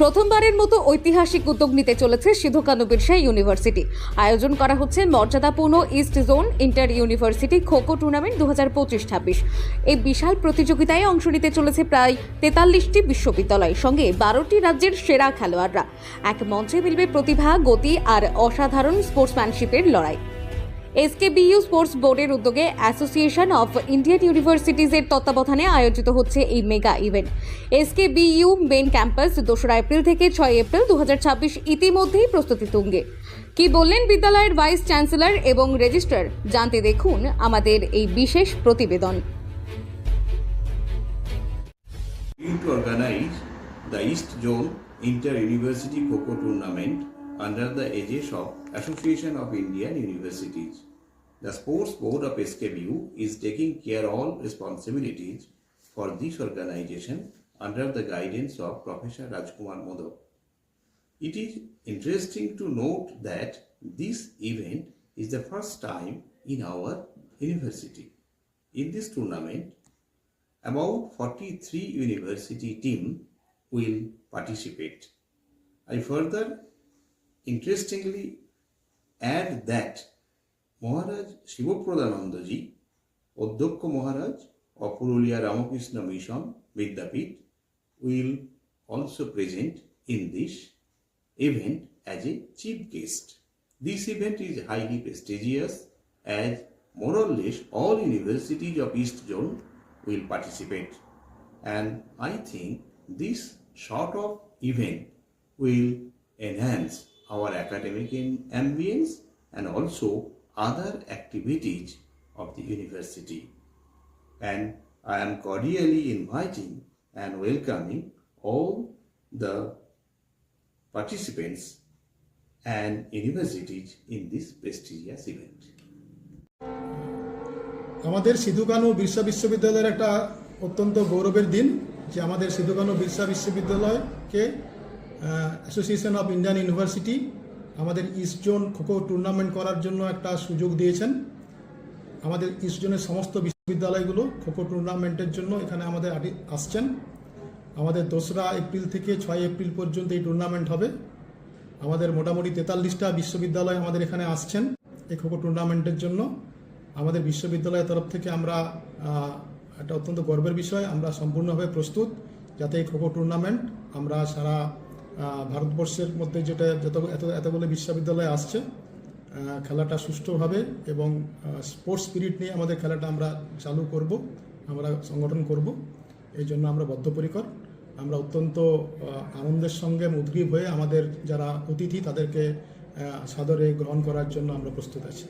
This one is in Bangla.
প্রথমবারের মতো ঐতিহাসিক উদ্যোগ নিতে চলেছে সিধু কানু বিরসা ইউনিভার্সিটি। আয়োজন করা হচ্ছে মর্যাদাপূর্ণ east zone inter university kho kho tournament 2025-26। এই বিশাল প্রতিযোগিতায় অংশ নিতে চলেছে প্রায় 43টি বিশ্ববিদ্যালয়, সঙ্গে 12টি রাজ্যের সেরা খেলোয়াড়রা। এক মঞ্চে মিলবে প্রতিভা, গতি আর অসাধারণ স্পোর্টসম্যানশিপের লড়াই। এসকেবিইউ স্পোর্টস বোর্ডের উদ্যোগে অ্যাসোসিয়েশন অফ ইন্ডিয়ান ইউনিভার্সিটিজের তত্ত্বাবধানে আয়োজিত হচ্ছে এই mega event. SKBU main campus 2রা এপ্রিল থেকে 6 এপ্রিল 2026 ইতিমধ্যেই প্রস্তুতি তুঙ্গে। কি বললেন বিদ্যালয়ের ভাইস চ্যান্সেলর এবং রেজিস্ট্রার, জানতে দেখুন আমাদের এই বিশেষ প্রতিবেদন। To organize the East Zone Inter-University Kho-Kho Tournament under the aegis of Association of Indian Universities. The Sports Board of SKBU is taking care all responsibilities for this organization under the guidance of Professor Rajkumar Modak. It is interesting to note that this event is the first time in our university. In this tournament, about 43 university team will participate. I further interestingly add that Maharaj Shivopradanandaji, Odhyokya Maharaj of Purulia Ramakrishna Mission Vidyapith, will also present in this event as a chief guest. This event is highly prestigious as more or less all universities of East Zone will participate, and I think this sort of event will enhance our academic ambience and also other activities of the university. And I am cordially inviting and welcoming all the participants and universities in this prestigious event. আমাদের সিধু কানু বিরসা বিশ্ববিদ্যালয়ের একটা অত্যন্ত গৌরবের দিন যে আমাদের সিধু কানু বিরসা বিশ্ববিদ্যালয়কে অ্যাসোসিয়েশন অফ ইন্ডিয়ান ইউনিভার্সিটি আমাদের ইস্ট জোন খো-খো টুর্নামেন্ট করার জন্য একটা সুযোগ দিয়েছেন। আমাদের ইস্ট জোনের সমস্ত বিশ্ববিদ্যালয়গুলো খো-খো টুর্নামেন্টের জন্য এখানে আমাদের আসছেন। আমাদের 2রা এপ্রিল থেকে 6 এপ্রিল পর্যন্ত এই টুর্নামেন্ট হবে। আমাদের মোটামুটি 43টা বিশ্ববিদ্যালয় আমাদের এখানে আসছেন এই খো-খো টুর্নামেন্টের জন্য। আমাদের বিশ্ববিদ্যালয়ের তরফ থেকে আমরা একটা অত্যন্ত গর্বের বিষয়, আমরা সম্পূর্ণভাবে প্রস্তুত যাতে এই খো-খো টুর্নামেন্ট আমরা সারা ভারতবর্ষের মধ্যে যেটা এতগুলো বিশ্ববিদ্যালয় আসছে খেলাটা সুষ্ঠুভাবে এবং স্পোর্টস স্পিরিট নিয়ে আমাদের খেলাটা আমরা চালু করব, আমরা সংগঠন করব। এই জন্য আমরা বদ্ধপরিকর। আমরা অত্যন্ত আনন্দের সঙ্গে উদ্গ্রীব হয়ে আমাদের যারা অতিথি তাদেরকে সাদরে গ্রহণ করার জন্য আমরা প্রস্তুত আছি।